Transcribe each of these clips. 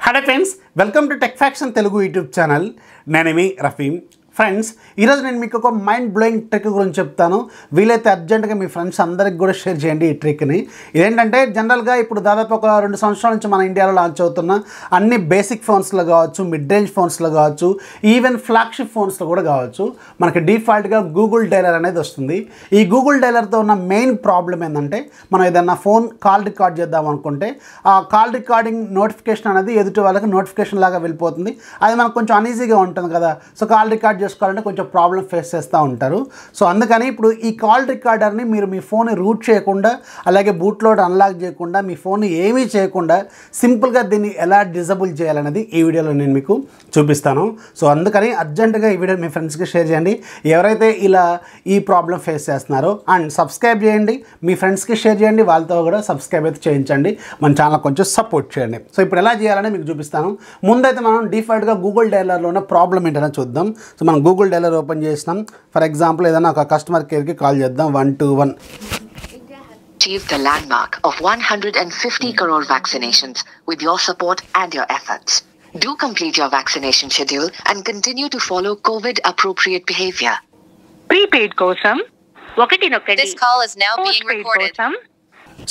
Hello friends, welcome to TechFacts Telugu YouTube channel. Name TechFactsRafee. Friends ఈరోజు నేను మీకు ఒక మైండ్ బ్లోయింగ్ ట్రిక్ గురించి చెప్తాను. వీలైతే అర్జెంటుగా మీ ఫ్రెండ్స్ అందరికి కూడా షేర్ చేయండి ఈ ట్రిక్ని. ఇదేంటంటే జనరల్గా ఇప్పుడు దాదాపు ఒక 2 సంవత్సరాల నుంచి మన ఇండియాలో లాంచ్ అవుతున్న అన్ని బేసిక్ ఫోన్స్లో కావచ్చు, మిడ్ రేంజ్ ఫోన్స్లో కావచ్చు, ఈవెన్ ఫ్లాగ్షిప్ ఫోన్స్లో కూడా కావచ్చు, మనకి డిఫాల్ట్గా గూగుల్ డైలర్ అనేది వస్తుంది. ఈ గూగుల్ డైలర్తో ఉన్న మెయిన్ ప్రాబ్లం ఏంటంటే మనం ఏదన్నా ఫోన్ కాల్ రికార్డ్ చేద్దాం అనుకుంటే ఆ కాల్ రికార్డింగ్ నోటిఫికేషన్ అనేది ఎదుటి వాళ్ళకి నోటిఫికేషన్ లాగా వెళ్ళిపోతుంది. అది మనకు కొంచెం అన్ఈజీగా ఉంటుంది కదా. సో కాల్ రికార్డ్ చేసుకోవాలంటే కొంచెం ప్రాబ్లం ఫేస్ చేస్తూ ఉంటారు. సో అందుకని ఇప్పుడు ఈ కాల్ రికార్డర్ని మీరు మీ ఫోన్ని రూట్ చేయకుండా, అలాగే బూట్ లోడ్ అన్లాక్ చేయకుండా, మీ ఫోన్ని ఏమీ చేయకుండా సింపుల్గా దీన్ని ఎలా డిజబుల్ చేయాలనేది ఈ వీడియోలో నేను మీకు చూపిస్తాను. సో అందుకని అర్జెంటుగా ఈ వీడియో మీ ఫ్రెండ్స్కి షేర్ చేయండి, ఎవరైతే ఇలా ఈ ప్రాబ్లం ఫేస్ చేస్తున్నారో. అండ్ సబ్స్క్రైబ్ చేయండి, మీ ఫ్రెండ్స్కి షేర్ చేయండి, వాళ్ళతో కూడా సబ్స్క్రైబ్ అయితే చేయించండి, మన ఛానల్ కొంచెం సపోర్ట్ చేయండి. సో ఇప్పుడు ఎలా చేయాలని మీకు చూపిస్తాను. ముందైతే మనం డిఫాల్ట్గా గూగుల్ డైలర్లో ఉన్న ప్రాబ్లం ఏంటనే చూద్దాం. సో మనం గూగుల్ డైలర్ ఓపెన్ చేసినాం. ఫర్ ఎగ్జాంపుల్ ఏదైనా ఒక కస్టమర్ కేర్కి కాల్ చేద్దాం. 121. Achieve the landmark of 150 crore vaccinations with your support and your efforts. Do complete your vaccination schedule and continue to follow COVID appropriate behavior. Prepaid kosam 1 This call is now being recorded.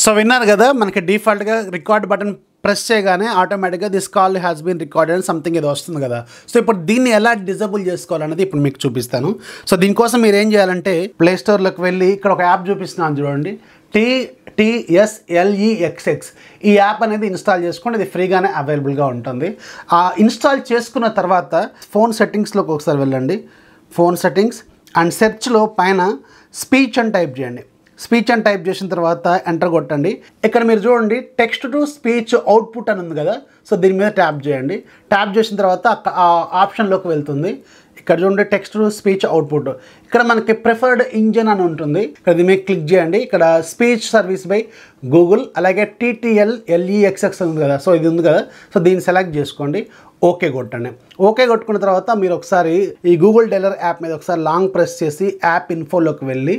So విన్నారు కదా, మనకి డిఫాల్ట్గా record button press చేయగానే ఆటోమేటిక్గా this call has been recorded అని something ఏదో వస్తుంది కదా. సో ఇప్పుడు దీన్ని ఎలా డిజబుల్ చేసుకోవాలనేది ఇప్పుడు మీకు చూపిస్తాను. సో దీనికోసం మీరు ఏం చేయాలంటే ప్లే స్టోర్లోకి వెళ్ళి ఇక్కడ ఒక యాప్ చూపిస్తున్నాను చూడండి, TTSLEXX. ఈ యాప్ అనేది ఇన్స్టాల్ చేసుకోండి, ఇది ఫ్రీగానే అవైలబుల్గా ఉంటుంది. ఇన్స్టాల్ చేసుకున్న తర్వాత ఫోన్ సెట్టింగ్స్లోకి ఒకసారి వెళ్ళండి, ఫోన్ సెట్టింగ్స్ అండ్ సెర్చ్లో పైన స్పీచ్ అని టైప్ చేయండి. స్పీచ్ అని టైప్ చేసిన తర్వాత ఎంటర్ కొట్టండి. ఇక్కడ మీరు చూడండి టెక్స్ట్ టు స్పీచ్ అవుట్పుట్ అని ఉంది కదా. సో దీని మీద ట్యాప్ చేయండి. ట్యాప్ చేసిన తర్వాత ఆ ఆప్షన్లోకి వెళ్తుంది. ఇక్కడ చూడండి టెక్స్ట్ టు స్పీచ్ అవుట్పుట్. ఇక్కడ మనకి ప్రిఫర్డ్ ఇంజిన్ అని ఉంటుంది, ఇక్కడ దీని మీద క్లిక్ చేయండి. ఇక్కడ స్పీచ్ సర్వీస్ బై గూగుల్, అలాగే TTLEXX ఉంది కదా. సో ఇది ఉంది కదా, సో దీన్ని సెలెక్ట్ చేసుకోండి, ఓకే కొట్టండి. ఓకే కొట్టుకున్న తర్వాత మీరు ఒకసారి ఈ గూగుల్ డైలర్ యాప్ మీద ఒకసారి లాంగ్ ప్రెస్ చేసి యాప్ ఇన్ఫోలోకి వెళ్ళి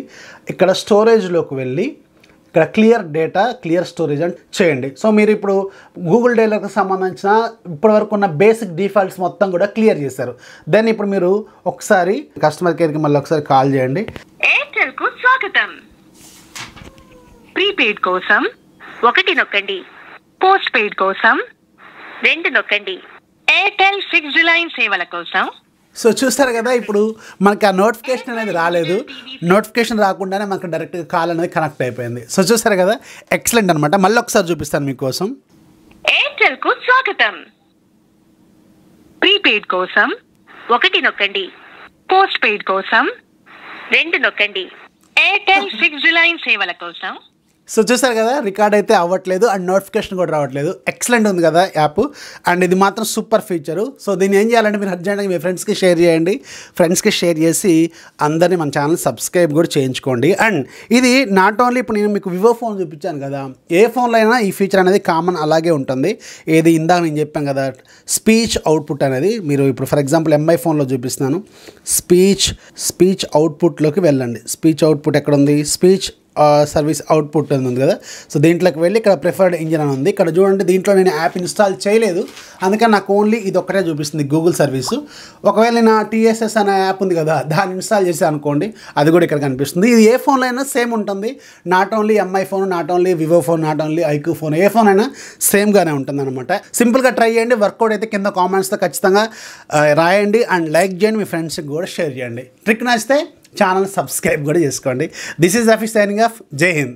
ఇక్కడ స్టోరేజ్లోకి వెళ్ళి ఇక్కడ క్లియర్ డేటా, క్లియర్ స్టోరేజ్ అని చేయండి. సో మీరు ఇప్పుడు గూగుల్ డైలర్కి సంబంధించిన ఇప్పటివరకు ఉన్న బేసిక్ డిఫాల్ట్స్ మొత్తం కూడా క్లియర్ చేశారు. దెన్ ఇప్పుడు మీరు ఒకసారి కస్టమర్ కేర్కి మళ్ళీ ఒకసారి కాల్ చేయండి. ఎయిర్టెల్కు స్వాగతం. ప్రీపెయిడ్ కోసం 1 నొక్కండి, పోస్ట్ పెయిడ్ కోసం 2 నొక్కండి, ఎయిర్టెల్ ఫిక్స్డ్ లైన్ సేవల కోసం. సో చూస్తారు కదా, ఇప్పుడు మనకి ఆ నోటిఫికేషన్ అనేది రాలేదు. నోటిఫికేషన్ రాకుండానే మనకు డైరెక్ట్గా కాల్ అనేది కనెక్ట్ అయిపోయింది. సో చూస్తారు కదా, ఎక్సలెంట్ అనమాట. మళ్ళీ ఒకసారి చూపిస్తాను మీకోసం. ఎయిర్టెల్కు స్వాగతం. ప్రీపెయిడ్ కోసం 1 నొక్కండి, పోస్ట్ పెయిడ్ కోసం 2 నొక్కండి, ఎయిర్టెల్ ఫిక్స్డ్ లైన్ సేవల కోసం. సో చూసారు కదా, రికార్డ్ అయితే అవ్వట్లేదు అండ్ నోటిఫికేషన్ కూడా రావట్లేదు. ఎక్సలెంట్ ఉంది కదా యాప్, అండ్ ఇది మాత్రం సూపర్ ఫీచరు. సో దీన్ని ఏం చేయాలంటే మీరు అర్జెంట్గా మీ ఫ్రెండ్స్కి షేర్ చేయండి. ఫ్రెండ్స్కి షేర్ చేసి అందరినీ మన ఛానల్ సబ్స్క్రైబ్ కూడా చేయించుకోండి. అండ్ ఇది నాట్ ఓన్లీ ఇప్పుడు నేను మీకు వివో ఫోన్ చూపించాను కదా, ఏ ఫోన్లో అయినా ఈ ఫీచర్ అనేది కామన్ అలాగే ఉంటుంది. ఏది ఇందాక నేను చెప్పాను కదా స్పీచ్ అవుట్పుట్ అనేది, మీరు ఇప్పుడు ఫర్ ఎగ్జాంపుల్ ఎంఐ ఫోన్లో చూపిస్తున్నాను. స్పీచ్ అవుట్పుట్లోకి వెళ్ళండి. స్పీచ్ అవుట్పుట్ ఎక్కడ ఉంది, స్పీచ్ సర్వీస్ అవుట్పుట్ అని ఉంది కదా. సో దీంట్లోకి వెళ్ళి ఇక్కడ ప్రిఫర్డ్ ఇంజిన్ అని ఉంది. ఇక్కడ చూడండి, దీంట్లో నేను యాప్ ఇన్స్టాల్ చేయలేదు, అందుకని నాకు ఓన్లీ ఇది ఒక్కటే చూపిస్తుంది గూగుల్ సర్వీసు. ఒకవేళ నా TSS అనే యాప్ ఉంది కదా, దాన్ని ఇన్స్టాల్ చేసి అనుకోండి, అది కూడా ఇక్కడ కనిపిస్తుంది. ఇది ఏ ఫోన్లో అయినా సేమ్ ఉంటుంది. Not only Mi phone, not only Vivo phone, not only iQOO phone, ఏ ఫోన్ అయినా సేమ్గానే ఉంటుంది అనమాట. సింపుల్గా ట్రై చేయండి. వర్కౌట్ అయితే కింద కామెంట్స్తో ఖచ్చితంగా రాయండి అండ్ లైక్ చేయండి, మీ ఫ్రెండ్స్కి కూడా షేర్ చేయండి. ట్రిక్ నచ్చితే ఛానల్ సబ్స్క్రైబ్ కూడా చేసుకోండి. This is Rafi signing off. జై హింద్.